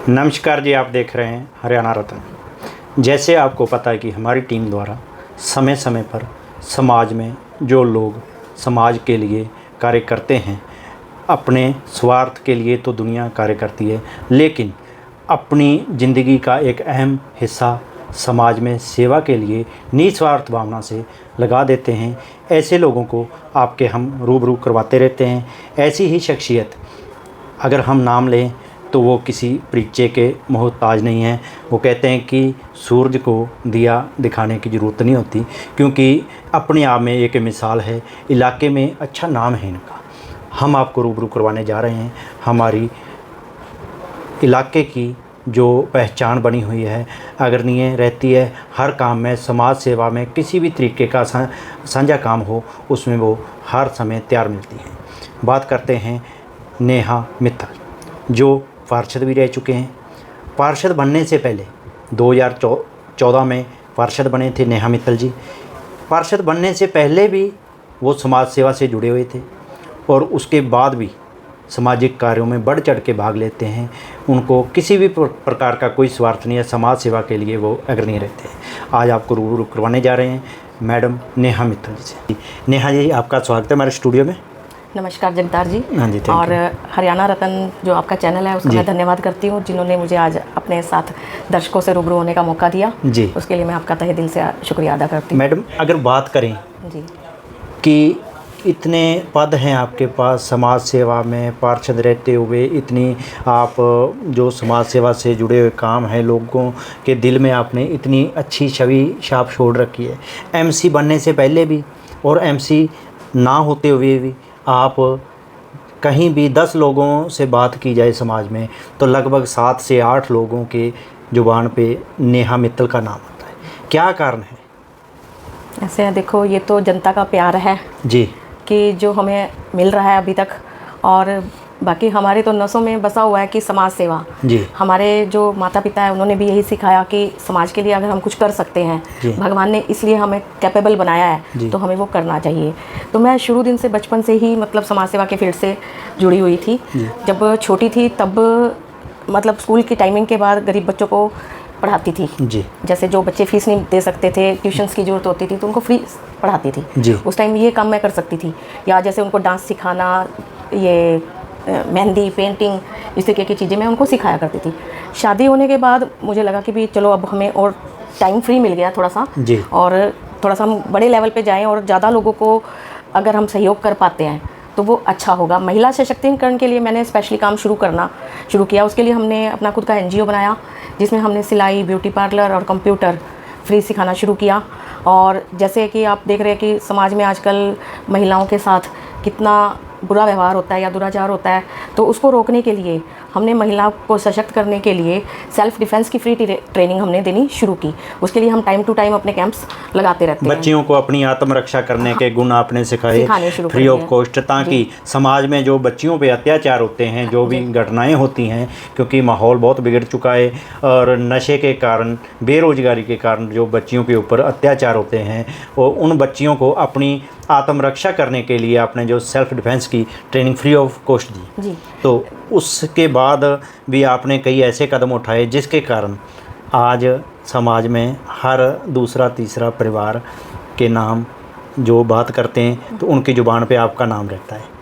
नमस्कार जी, आप देख रहे हैं हरियाणा रत्न। जैसे आपको पता है कि हमारी टीम द्वारा समय समय पर समाज में जो लोग समाज के लिए कार्य करते हैं, अपने स्वार्थ के लिए तो दुनिया कार्य करती है, लेकिन अपनी ज़िंदगी का एक अहम हिस्सा समाज में सेवा के लिए निस्वार्थ भावना से लगा देते हैं। ऐसे लोगों को आपके हम रूबरू करवाते रहते हैं। ऐसी ही शख्सियत अगर हम नाम लें तो वो किसी परिचय के मोहताज नहीं हैं। वो कहते हैं कि सूरज को दिया दिखाने की ज़रूरत नहीं होती, क्योंकि अपने आप में एक मिसाल है, इलाके में अच्छा नाम है इनका। हम आपको रूबरू करवाने जा रहे हैं हमारी इलाके की जो पहचान बनी हुई है, अग्रणीय रहती है हर काम में, समाज सेवा में, किसी भी तरीके का साझा काम हो उसमें वो हर समय तैयार मिलती हैं। बात करते हैं नेहा मित्तल, जो पार्षद भी रह चुके हैं। पार्षद बनने से पहले 2014 में पार्षद बने थे नेहा मित्तल जी। पार्षद बनने से पहले भी वो समाज सेवा से जुड़े हुए थे और उसके बाद भी सामाजिक कार्यों में बढ़ चढ़ के भाग लेते हैं। उनको किसी भी प्रकार का कोई स्वार्थ नहीं है, समाज सेवा के लिए वो अग्रणी रहते हैं। आज आपको रूबरू करवाने जा रहे हैं मैडम नेहा मित्तल जी से। नेहा जी, आपका स्वागत है हमारे स्टूडियो में। नमस्कार जगतार जी। हाँ जी, और हरियाणा रत्न जो आपका चैनल है उसका मैं धन्यवाद करती हूँ, जिन्होंने मुझे आज अपने साथ दर्शकों से रूबरू होने का मौका दिया जी। उसके लिए मैं आपका तहे दिल से शुक्रिया अदा करती हूँ। मैडम, अगर बात करें जी कि इतने पद हैं आपके पास समाज सेवा में, पार्षद रहते हुए इतनी आप जो समाज सेवा से जुड़े हुए काम हैं, लोगों के दिल में आपने इतनी अच्छी छवि छाप छोड़ रखी है। एमसी बनने से पहले भी और एमसी ना होते हुए भी आप कहीं भी 10 लोगों से बात की जाए समाज में तो लगभग 7 से 8 लोगों के ज़ुबान पे नेहा मित्तल का नाम आता है। क्या कारण है? ऐसे देखो, ये तो जनता का प्यार है जी, कि जो हमें मिल रहा है अभी तक, और बाकी हमारे तो नसों में बसा हुआ है कि समाज सेवा जी। हमारे जो माता पिता है उन्होंने भी यही सिखाया कि समाज के लिए अगर हम कुछ कर सकते हैं, भगवान ने इसलिए हमें कैपेबल बनाया है तो हमें वो करना चाहिए। तो मैं शुरू दिन से बचपन से ही मतलब समाज सेवा के फील्ड से जुड़ी हुई थी। जब छोटी थी तब मतलब स्कूल की टाइमिंग के बाद गरीब बच्चों को पढ़ाती थी जी। जैसे जो बच्चे फीस नहीं दे सकते थे, ट्यूशन्स की ज़रूरत होती थी तो उनको फ्री पढ़ाती थी जी। उस टाइम ये काम मैं कर सकती थी, या जैसे उनको डांस सिखाना, ये मेहंदी, पेंटिंग, इस तरीके की चीज़ें मैं उनको सिखाया करती थी। शादी होने के बाद मुझे लगा कि भी चलो अब हमें और टाइम फ्री मिल गया थोड़ा सा जी। और थोड़ा सा हम बड़े लेवल पे जाएं और ज़्यादा लोगों को अगर हम सहयोग कर पाते हैं तो वो अच्छा होगा। महिला सशक्तिकरण के लिए मैंने स्पेशली काम शुरू किया। उसके लिए हमने अपना खुद का NGO बनाया, जिसमें हमने सिलाई, ब्यूटी पार्लर और कंप्यूटर फ्री सिखाना शुरू किया। और जैसे कि आप देख रहे हैं कि समाज में आजकल महिलाओं के साथ कितना बुरा व्यवहार होता है या दुराचार होता है, तो उसको रोकने के लिए हमने महिलाओं को सशक्त करने के लिए सेल्फ डिफेंस की फ्री ट्रेनिंग हमने देनी शुरू की। उसके लिए हम टाइम टू टाइम अपने कैंप्स लगाते रहते हैं। बच्चियों को अपनी आत्मरक्षा करने के गुण आपने सिखाए फ्री ऑफ कॉस्ट, ताकि समाज में जो बच्चियों पे अत्याचार होते हैं, जो भी घटनाएं होती हैं, क्योंकि माहौल बहुत बिगड़ चुका है और नशे के कारण, बेरोजगारी के कारण जो बच्चियों के ऊपर अत्याचार होते हैं, और उन बच्चियों को अपनी आत्मरक्षा करने के लिए आपने जो सेल्फ डिफेंस की ट्रेनिंग फ्री ऑफ कॉस्ट दी जी। तो उसके बाद भी आपने कई ऐसे कदम उठाए जिसके कारण आज समाज में हर दूसरा तीसरा परिवार के नाम जो बात करते हैं तो उनकी ज़ुबान पे आपका नाम रहता है।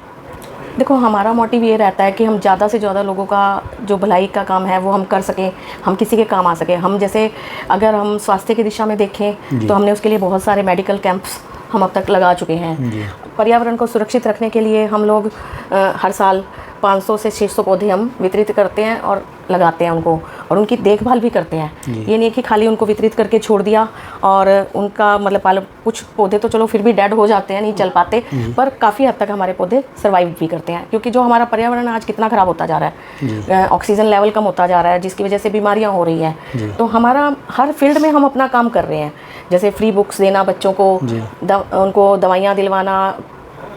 देखो, हमारा मोटिव ये रहता है कि हम ज़्यादा से ज़्यादा लोगों का जो भलाई का काम है वो हम कर सकें, हम किसी के काम आ सकें। हम जैसे अगर हम स्वास्थ्य की दिशा में देखें तो हमने उसके लिए बहुत सारे मेडिकल कैंप्स हम अब तक लगा चुके हैं। पर्यावरण को सुरक्षित रखने के लिए हम लोग हर साल 500 से 600 पौधे हम वितरित करते हैं और लगाते हैं उनको, और उनकी देखभाल भी करते हैं। ये नहीं कि खाली उनको वितरित करके छोड़ दिया और उनका मतलब कुछ पौधे तो चलो फिर भी डेड हो जाते हैं, नहीं चल पाते, पर काफ़ी हद तक हमारे पौधे सर्वाइव भी करते हैं। क्योंकि जो हमारा पर्यावरण आज कितना ख़राब होता जा रहा है, ऑक्सीजन लेवल कम होता जा रहा है, जिसकी वजह से बीमारियाँ हो रही हैं। तो हमारा हर फील्ड में हम अपना काम कर रहे हैं। जैसे फ्री बुक्स देना बच्चों को, उनको दवाइयाँ दिलवाना।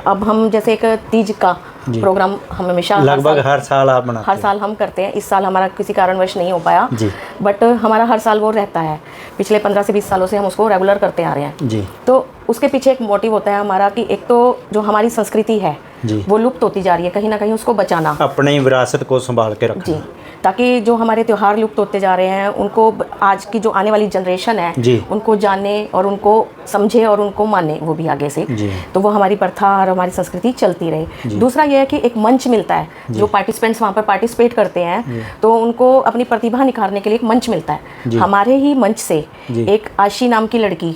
अब हम जैसे एक तीज का प्रोग्राम हम हमेशा लगभग हर साल आप मनाते हैं? हर साल हम करते हैं। इस साल हमारा किसी कारणवश नहीं हो पाया, बट हमारा हर साल वो रहता है। पिछले 15 से 20 सालों से हम उसको रेगुलर करते आ रहे हैं जी। तो उसके पीछे एक मोटिव होता है हमारा कि एक तो जो हमारी संस्कृति है जी। वो लुप्त होती जा रही है, कहीं ना कहीं उसको बचाना, अपनी विरासत को संभाल के रखना। जी, ताकि जो हमारे त्यौहार लुप्त होते जा रहे हैं उनको आज की जो आने वाली जनरेशन है जी। उनको जाने और उनको समझे और उनको माने वो भी आगे से, जी। तो वो हमारी प्रथा और हमारी संस्कृति चलती रहे। दूसरा ये है कि एक मंच मिलता है, जो पार्टिसिपेंट्स वहाँ पर पार्टिसिपेट करते हैं तो उनको अपनी प्रतिभा निखारने के लिए एक मंच मिलता है। हमारे ही मंच से एक आशी नाम की लड़की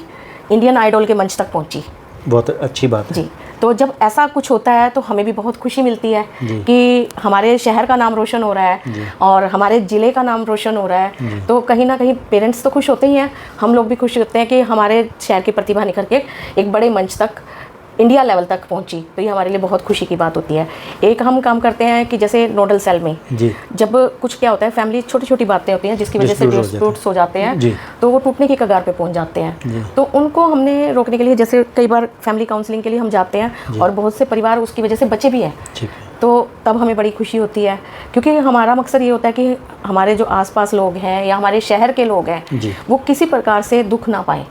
इंडियन आइडल के मंच तक पहुँची। बहुत अच्छी बात है। जी, तो जब ऐसा कुछ होता है तो हमें भी बहुत खुशी मिलती है कि हमारे शहर का नाम रोशन हो रहा है और हमारे ज़िले का नाम रोशन हो रहा है। तो कहीं ना कहीं पेरेंट्स तो खुश होते ही हैं, हम लोग भी खुश होते हैं कि हमारे शहर की प्रतिभा निखर के एक बड़े मंच तक, इंडिया लेवल तक पहुंची, तो ये हमारे लिए बहुत खुशी की बात होती है। एक हम काम करते हैं कि जैसे नोडल सेल में जी। जब कुछ क्या होता है, फैमिली छोटी छोटी बातें होती हैं जिसकी वजह से डिस्प्यूट्स हो जाते हैं, जी। तो वो टूटने की कगार पे पहुंच जाते हैं। तो उनको हमने रोकने के लिए, जैसे कई बार फैमिली काउंसलिंग के लिए हम जाते हैं और बहुत से परिवार उसकी वजह से बचे भी हैं, तो तब हमें बड़ी खुशी होती है, क्योंकि हमारा मकसद ये होता है कि हमारे जो आसपास लोग हैं या हमारे शहर के लोग हैं वो किसी प्रकार से दुख ना पाए।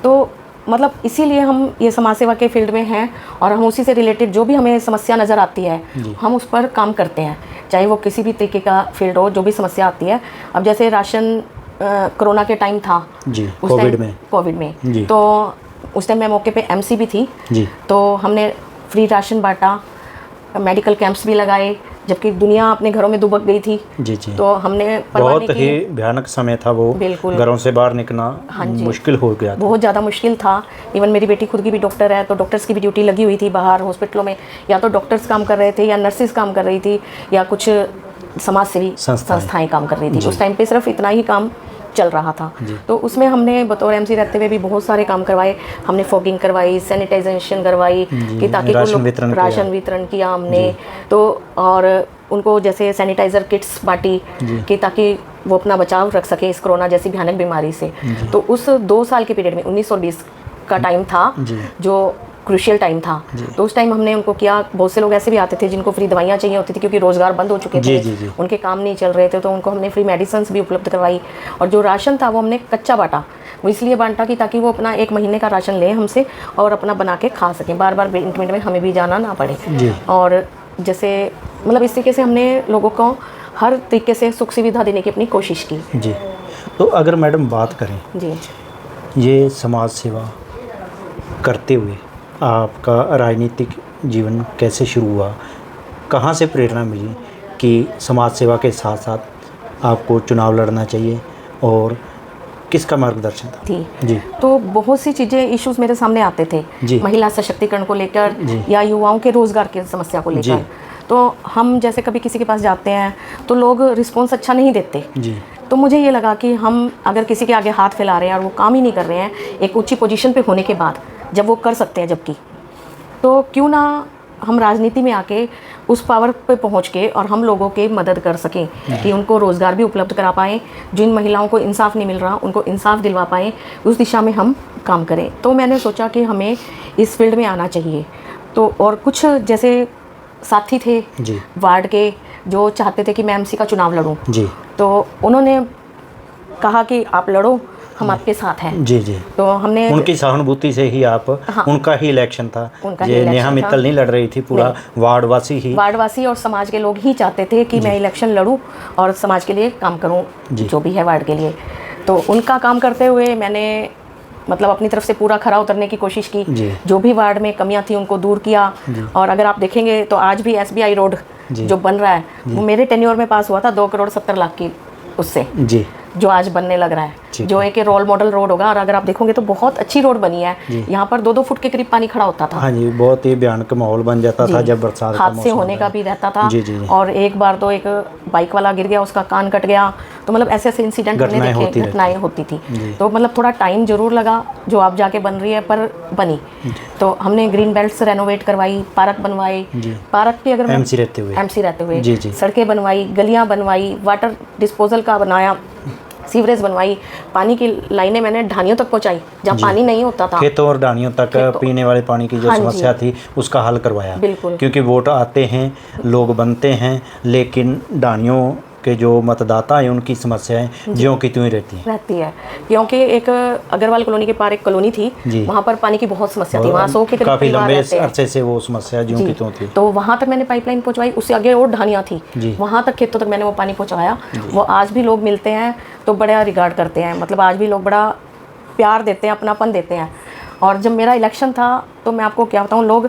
तो मतलब इसीलिए हम ये समाज सेवा के फील्ड में हैं और हम उसी से रिलेटेड जो भी हमें समस्या नज़र आती है हम उस पर काम करते हैं, चाहे वो किसी भी तरीके का फील्ड हो, जो भी समस्या आती है। अब जैसे राशन कोरोना के टाइम था जी, कोविड में तो उस टाइम मैं मौके पे एमसी भी थी जी। तो हमने फ्री राशन बांटा, मेडिकल कैंप्स भी लगाए, जबकि दुनिया अपने घरों में दुबक गई थी। जी जी। तो हमने बहुत ही भयानक समय था वो, बिल्कुल घरों से बाहर निकलना मुश्किल हो गया था, बहुत ज़्यादा मुश्किल था। इवन मेरी बेटी खुद की भी डॉक्टर है, तो डॉक्टर्स की भी ड्यूटी लगी हुई थी बाहर हॉस्पिटलों में, या तो डॉक्टर्स काम कर रहे थे या नर्सेज काम कर रही थी या कुछ समाज सेवी संस्थाएँ काम कर रही थी। उस टाइम पर सिर्फ इतना ही काम चल रहा था। तो उसमें हमने बतौर एमसी रहते हुए भी बहुत सारे काम करवाए। हमने फॉगिंग करवाई, सैनिटाइजेशन करवाई कि ताकि राशन वितरण किया हमने, तो और उनको जैसे सैनिटाइज़र किट्स बांटी कि ताकि वो अपना बचाव रख सके इस कोरोना जैसी भयानक बीमारी से। तो उस 2 साल के पीरियड में 19 और 20 का टाइम था जो क्रूशियल टाइम था, तो उस टाइम हमने उनको किया। बहुत से लोग ऐसे भी आते थे जिनको फ्री दवाइयाँ चाहिए होती थी क्योंकि रोज़गार बंद हो चुके थे, उनके काम नहीं चल रहे थे, तो उनको हमने फ्री मेडिसिन भी उपलब्ध करवाई। और जो राशन था वो हमने कच्चा बांटा, वो इसलिए बांटा कि ताकि वो अपना 1 महीने का राशन लें हमसे और अपना बना के खा सकें, बार बार इंटरमिट में हमें भी जाना ना पड़े। और जैसे मतलब इस तरीके से हमने लोगों को हर तरीके से सुख सुविधा देने की अपनी कोशिश की। जी। तो अगर मैडम बात करें जी, ये समाज सेवा करते हुए आपका राजनीतिक जीवन कैसे शुरू हुआ, कहाँ से प्रेरणा मिली कि समाज सेवा के साथ साथ आपको चुनाव लड़ना चाहिए, और किसका मार्गदर्शन था? जी। तो बहुत सी चीज़ें, इश्यूज मेरे सामने आते थे, महिला सशक्तिकरण को लेकर या युवाओं के रोजगार की समस्या को लेकर। तो हम जैसे कभी किसी के पास जाते हैं तो लोग रिस्पॉन्स अच्छा नहीं देते जी। तो मुझे ये लगा कि हम अगर किसी के आगे हाथ फैला रहे हैं और वो काम ही नहीं कर रहे हैं एक ऊंची पोजीशन पे होने के बाद, जब वो कर सकते हैं जबकि, तो क्यों ना हम राजनीति में आके उस पावर पे पहुंच के और हम लोगों की मदद कर सकें कि उनको रोज़गार भी उपलब्ध करा पाएँ, जिन महिलाओं को इंसाफ नहीं मिल रहा उनको इंसाफ दिलवा पाएँ, उस दिशा में हम काम करें। तो मैंने सोचा कि हमें इस फील्ड में आना चाहिए। तो और कुछ जैसे साथी थे वार्ड के जो चाहते थे कि मैं एमसी का चुनाव लड़ूं जी, तो उन्होंने कहा कि आप लड़ो, हम आपके साथ हैं जी जी। तो हमने उनकी सहानुभूति से ही आप उनका ही इलेक्शन था, ये नेहा मित्तल नहीं लड़ रही थी, पूरा वार्डवासी और समाज के लोग ही चाहते थे कि मैं इलेक्शन लड़ूं और समाज के लिए काम करूं जो भी है वार्ड के लिए। तो उनका काम करते हुए मैंने मतलब अपनी तरफ से पूरा खरा उतरने की कोशिश की, जो भी वार्ड में कमियां थी उनको दूर किया। और अगर आप देखेंगे तो आज भी SBI रोड जो बन रहा है वो मेरे टेन्योर में पास हुआ था 2,70,00,000 की उससे जी, जो आज बनने लग रहा है, जो एक रोल मॉडल रोड होगा। और अगर आप देखोगे तो बहुत अच्छी रोड बनी है, यहाँ पर 2-2 फुट के करीब पानी खड़ा होता था। हाँ जी, बहुत ही भयानक माहौल बन जाता था जब बरसात, हादसे होने का भी रहता था जी, जी, जी। और एक बार तो एक बाइक वाला गिर गया, उसका कान कट गया। तो मतलब ऐसे ऐसे इंसिडेंट हमने देखे, घटनाएं होती थी। तो मतलब थोड़ा टाइम जरूर लगा, जो आप जाके बन रही है पर बनी। तो हमने ग्रीन बेल्ट्स रेनोवेट करवाई, पार्क बनवाए, पार्क की अगर एमसी रहते हुए सड़कें बनवाई, गलियाँ बनवाई, वाटर डिस्पोजल का बनाया, सीवरेज बनवाई, पानी की लाइनें मैंने ढानियों तक पहुंचाई जहाँ पानी नहीं होता था, खेतों और ढानियों तक पीने वाले पानी की जो समस्या थी उसका हल करवाया। बिल्कुल, क्योंकि वोट आते हैं, लोग बनते हैं, लेकिन ढानियों आपके जो मतदाता हैं उनकी समस्याएं ज्यों की त्यों ही रहती है, क्योंकि एक अग्रवाल कॉलोनी के पार एक कॉलोनी थी, वहाँ पर पानी की बहुत समस्या थी, वहाँ 100 के करीब काफ़ी परिवार लंबे रहते हैं। अरसे से वो समस्या ज्यों की त्यों थी। तो वहाँ तक मैंने पाइपलाइन पहुँचवाई, उससे आगे और ढानियाँ थी, वहाँ तक खेतों तक मैंने वो पानी पहुँचाया। वो आज भी लोग मिलते हैं तो बड़ा रिगार्ड करते हैं, मतलब आज भी लोग बड़ा प्यार देते हैं, अपनापन देते हैं। और जब मेरा इलेक्शन था तो मैं आपको क्या बताऊँ, लोग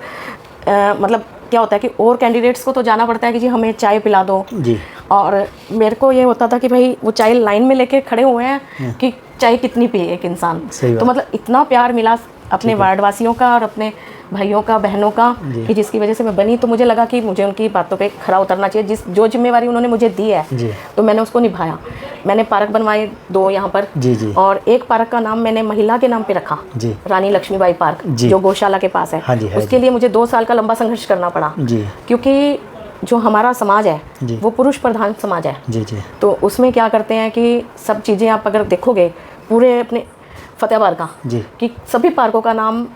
मतलब क्या होता है कि और कैंडिडेट्स को तो जाना पड़ता है कि जी हमें चाय पिला दो जी, और मेरे को ये होता था कि भाई वो चाय लाइन में लेके खड़े हुए हैं कि चाय कितनी पिए एक इंसान। तो मतलब इतना प्यार मिला अपने वार्ड वासियों का और अपने भाइयों का, बहनों का, कि जिसकी वजह से मैं बनी। तो मुझे लगा कि मुझे उनकी बातों पे खरा उतरना चाहिए, जो जिम्मेवारी उन्होंने मुझे दी है तो मैंने उसको निभाया। मैंने पार्क बनवाए 2 यहाँ पर, और एक पार्क का नाम मैंने महिला के नाम पे रखा, रानी लक्ष्मीबाई पार्क, जो गौशाला के पास है। उसके लिए मुझे 2 साल का लंबा संघर्ष करना पड़ा, क्योंकि जो हमारा समाज है वो पुरुष प्रधान समाज है। तो उसमें क्या करते हैं कि सब चीज़ें आप अगर देखोगे पूरे अपने फतेहाबाद का, कि सभी पार्कों का नाम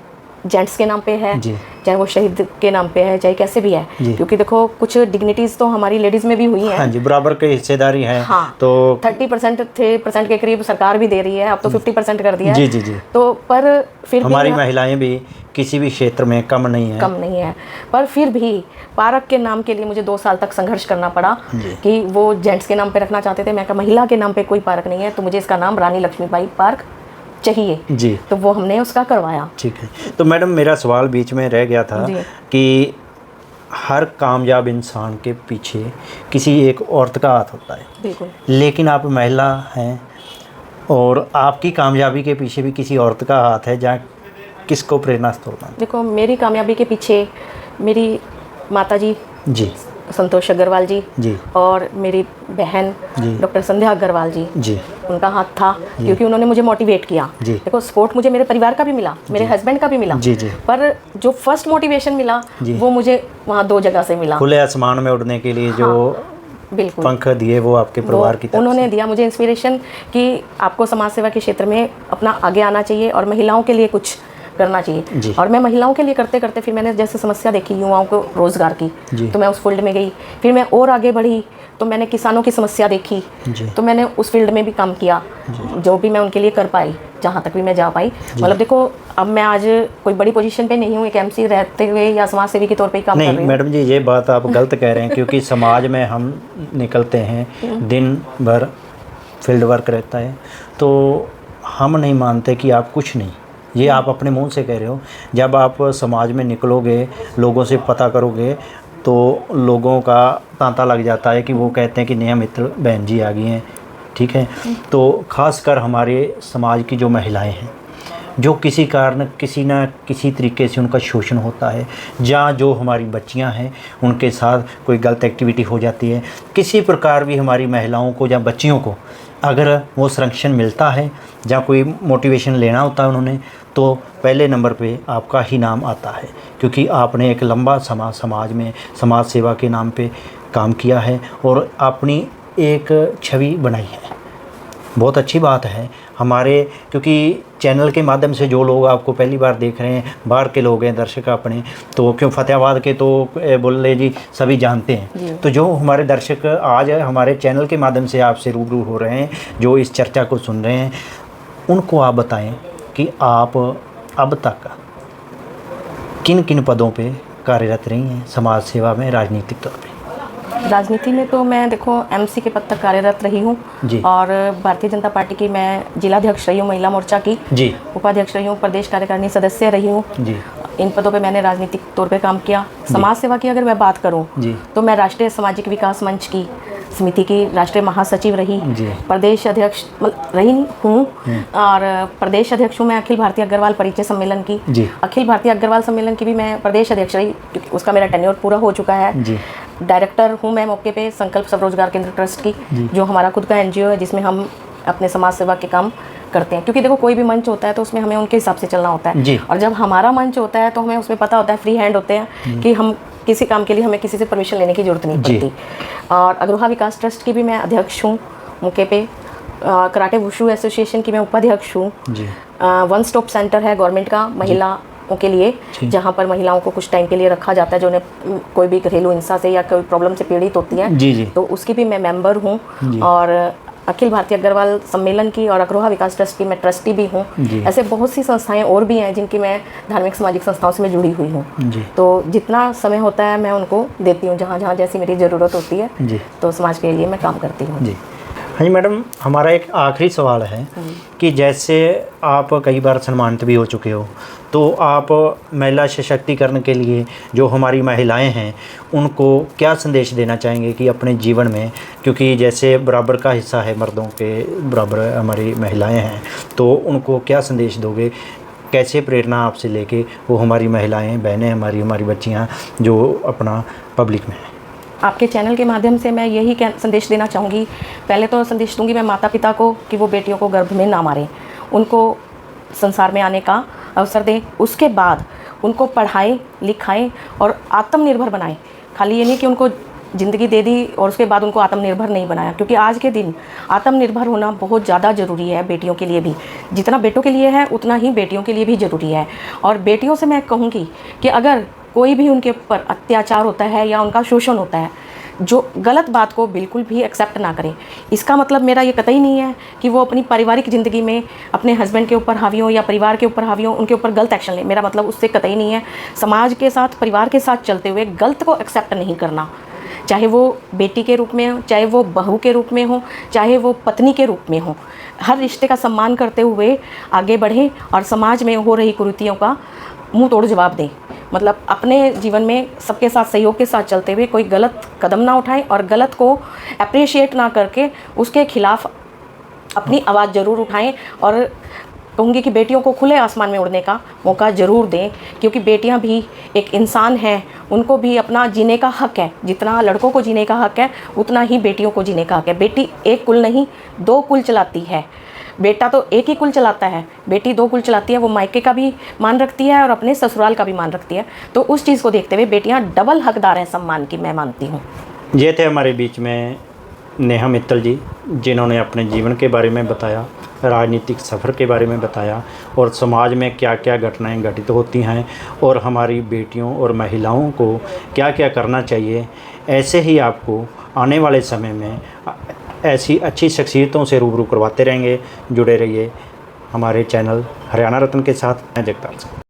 जेंट्स के नाम पे है, चाहे वो शहीद के नाम पे है, चाहे कैसे भी है, क्योंकि देखो कुछ डिग्निटीज तो हमारी लेडीज में भी हुई हैं। हाँ जी, बराबर की हिस्सेदारी है। हाँ, तो 30% के करीब सरकार भी दे रही है, अब तो 50% कर दिया है। जी। तो पर फिर हमारी महिलाएं भी किसी भी क्षेत्र में कम नहीं है। पर फिर भी पार्क के नाम के लिए मुझे 2 साल तक संघर्ष करना पड़ा कि वो जेंट्स के नाम पे रखना चाहते थे। मैं कहा महिला के नाम पे कोई पार्क नहीं है, तो मुझे इसका नाम रानी लक्ष्मीबाई पार्क चाहिए जी। तो वो हमने उसका करवाया। ठीक है। तो मैडम मेरा सवाल बीच में रह गया था कि हर कामयाब इंसान के पीछे किसी एक औरत का हाथ होता है, बिल्कुल, लेकिन आप महिला हैं और आपकी कामयाबी के पीछे भी किसी औरत का हाथ है, जहाँ किसको प्रेरणा स्रोत है? देखो मेरी कामयाबी के पीछे मेरी माता जी संतोष अग्रवाल जी और मेरी बहन डॉक्टर संध्या अग्रवाल जी, उनका हाथ था, क्योंकि उन्होंने मुझे मोटिवेट किया। देखो सपोर्ट मुझे मेरे परिवार का भी मिला, मेरे हस्बैंड का भी मिला, पर जो फर्स्ट मोटिवेशन मिला वो मुझे वहाँ 2 जगह से मिला। खुले आसमान में उड़ने के लिए जो बिल्कुल पंख दिए वो आपके परिवार की तरफ उन्होंने दिया मुझे इंस्पिरेशन कि आपको समाज सेवा के क्षेत्र में अपना आगे आना चाहिए और महिलाओं के लिए कुछ करना चाहिए। और मैं महिलाओं के लिए करते करते फिर मैंने जैसे समस्या देखी युवाओं को रोजगार की, तो मैं उस फील्ड में गई। फिर मैं और आगे बढ़ी तो मैंने किसानों की समस्या देखी, तो मैंने उस फील्ड में भी काम किया, जो भी मैं उनके लिए कर पाई, जहाँ तक भी मैं जा पाई। मतलब देखो अब मैं आज कोई बड़ी पोजीशन पे नहीं हूँ, एक एमसी रहते हुए या समाज सेवी के तौर पे काम कर रही हूँ। मैडम जी ये बात आप गलत कह रहे हैं, क्योंकि समाज में हम निकलते हैं दिन भर फील्ड वर्क रहता है, तो हम नहीं मानते कि आप कुछ नहीं, ये आप अपने मुंह से कह रहे हो। जब आप समाज में निकलोगे, लोगों से पता करोगे, तो लोगों का तांता लग जाता है कि वो कहते हैं कि नया मित्र बहन जी आ गई हैं, ठीक है। तो ख़ासकर हमारे समाज की जो महिलाएं हैं, जो किसी कारण किसी न किसी तरीके से उनका शोषण होता है, जहाँ जो हमारी बच्चियां हैं उनके साथ कोई गलत एक्टिविटी हो जाती है, किसी प्रकार भी हमारी महिलाओं को या बच्चियों को अगर वो संरक्षण मिलता है, जहाँ कोई मोटिवेशन लेना होता है उन्होंने, तो पहले नंबर पे आपका ही नाम आता है, क्योंकि आपने एक लंबा समाज में समाज सेवा के नाम पे काम किया है और अपनी एक छवि बनाई है। बहुत अच्छी बात है हमारे, क्योंकि चैनल के माध्यम से जो लोग आपको पहली बार देख रहे हैं, बाहर के लोग हैं दर्शक अपने, तो क्यों फतेहाबाद के तो बोले जी सभी जानते हैं, तो जो हमारे दर्शक आज हमारे चैनल के माध्यम से आपसे रूबरू हो रहे हैं, जो इस चर्चा को सुन रहे हैं, उनको आप बताएं कि आप अब तक किन किन पदों पे कार्यरत रही हैं समाज सेवा में, राजनीतिक तौर पे? राजनीति में तो मैं देखो एमसी के पद तक कार्यरत रही हूँ, और भारतीय जनता पार्टी की मैं जिलाध्यक्ष रही हूँ, महिला मोर्चा की उपाध्यक्ष रही हूँ, प्रदेश कार्यकारिणी सदस्य रही हूँ। इन पदों पे मैंने राजनीतिक तौर पे काम किया। समाज सेवा की अगर मैं बात करूँ तो मैं राष्ट्रीय सामाजिक विकास मंच की समिति की राष्ट्रीय महासचिव रही, प्रदेश अध्यक्ष रही हूँ, और प्रदेश अध्यक्ष हूँ मैं अखिल भारतीय अग्रवाल परिचय सम्मेलन की। अखिल भारतीय अग्रवाल सम्मेलन की भी मैं प्रदेश अध्यक्ष रही, उसका मेरा टेन्योर पूरा हो चुका है। डायरेक्टर हूँ मैं मौके पे संकल्प स्वरोजगार केंद्र ट्रस्ट की, जो हमारा खुद का एनजीओ है, जिसमें हम अपने समाज सेवा के काम करते हैं। क्योंकि देखो कोई भी मंच होता है तो उसमें हमें उनके हिसाब से चलना होता है, और जब हमारा मंच होता है तो हमें उसमें पता होता है, फ्री हैंड होते हैं कि हम किसी काम के लिए हमें किसी से परमिशन लेने की जरूरत नहीं पड़ती। और अग्रवाल विकास ट्रस्ट की भी मैं अध्यक्ष हूँ मौके पे। कराटे वुशु एसोसिएशन की मैं उपाध्यक्ष हूँ। वन स्टॉप सेंटर है गवर्नमेंट का महिला महिलाओं के लिए, जहाँ पर महिलाओं को कुछ टाइम के लिए रखा जाता है, जो उन्हें कोई भी घरेलू हिंसा से या कोई प्रॉब्लम से पीड़ित होती हैं। जी जी। तो उसकी भी मैं मेंबर हूँ, और अखिल भारतीय अग्रवाल सम्मेलन की और अग्रवाल विकास ट्रस्ट की मैं ट्रस्टी भी हूँ। ऐसे बहुत सी संस्थाएं और भी हैं जिनकी मैं धार्मिक सामाजिक संस्थाओं से मैं जुड़ी हुई हूँ। तो जितना समय होता है मैं उनको देती हूँ, जहाँ जहाँ जैसी मेरी ज़रूरत होती है तो समाज के लिए मैं काम करती हूँ। जी हाँ जी मैडम, हमारा एक आखिरी सवाल है कि जैसे आप कई बार सम्मानित भी हो चुके हो, तो आप महिला सशक्तिकरण के लिए जो हमारी महिलाएं हैं उनको क्या संदेश देना चाहेंगे कि अपने जीवन में, क्योंकि जैसे बराबर का हिस्सा है मर्दों के बराबर हमारी महिलाएं हैं, तो उनको क्या संदेश दोगे? कैसे प्रेरणा आपसे लेके वो हमारी महिलाएं बहनें हमारी बच्चियां जो अपना पब्लिक में हैं? आपके चैनल के माध्यम से मैं यही संदेश देना चाहूँगी। पहले तो संदेश दूंगी मैं माता पिता को कि वो बेटियों को गर्भ में ना मारें, उनको संसार में आने का अवसर दें। उसके बाद उनको पढ़ाएं लिखाएं और आत्मनिर्भर बनाएं। खाली ये नहीं कि उनको ज़िंदगी दे दी और उसके बाद उनको आत्मनिर्भर नहीं बनाया, क्योंकि आज के दिन आत्मनिर्भर होना बहुत ज़्यादा ज़रूरी है बेटियों के लिए भी। जितना बेटों के लिए है उतना ही बेटियों के लिए भी ज़रूरी है। और बेटियों से मैं कहूँगी कि अगर कोई भी उनके ऊपर अत्याचार होता है या उनका शोषण होता है, जो गलत बात को बिल्कुल भी एक्सेप्ट ना करें। इसका मतलब मेरा ये कतई नहीं है कि वो अपनी पारिवारिक ज़िंदगी में अपने हस्बैंड के ऊपर हावी हो या परिवार के ऊपर हावी हो, उनके ऊपर गलत एक्शन लें। मेरा मतलब उससे कतई नहीं है। समाज के साथ, परिवार के साथ चलते हुए गलत को एक्सेप्ट नहीं करना, चाहे वो बेटी के रूप में हो, चाहे वो बहू के रूप में हो, चाहे वो पत्नी के रूप में हो। हर रिश्ते का सम्मान करते हुए आगे बढ़ें और समाज में हो रही कुरीतियों का मुंह तोड़ जवाब दें। मतलब अपने जीवन में सबके साथ सहयोग के साथ चलते हुए कोई गलत कदम ना उठाएं और गलत को अप्रिशिएट ना करके उसके खिलाफ अपनी आवाज़ ज़रूर उठाएं। और कहूँगी कि बेटियों को खुले आसमान में उड़ने का मौका ज़रूर दें, क्योंकि बेटियां भी एक इंसान हैं, उनको भी अपना जीने का हक है। जितना लड़कों को जीने का हक है उतना ही बेटियों को जीने का हक है। बेटी एक कुल नहीं 2 कुल चलाती है, बेटा तो एक ही कुल चलाता है, बेटी 2 कुल चलाती है। वो मायके का भी मान रखती है और अपने ससुराल का भी मान रखती है। तो उस चीज़ को देखते हुए बेटियां डबल हकदार हैं सम्मान की, मैं मानती हूँ। ये थे हमारे बीच में नेहा मित्तल जी, जिन्होंने अपने जीवन के बारे में बताया, राजनीतिक सफ़र के बारे में बताया और समाज में क्या क्या घटनाएं घटित होती हैं और हमारी बेटियों और महिलाओं को क्या क्या करना चाहिए। ऐसे ही आपको आने वाले समय में ऐसी अच्छी शख्सियतों से रूबरू करवाते रहेंगे। जुड़े रहिए हमारे चैनल हरियाणा रत्न के साथ। मैं जगतार सिंह।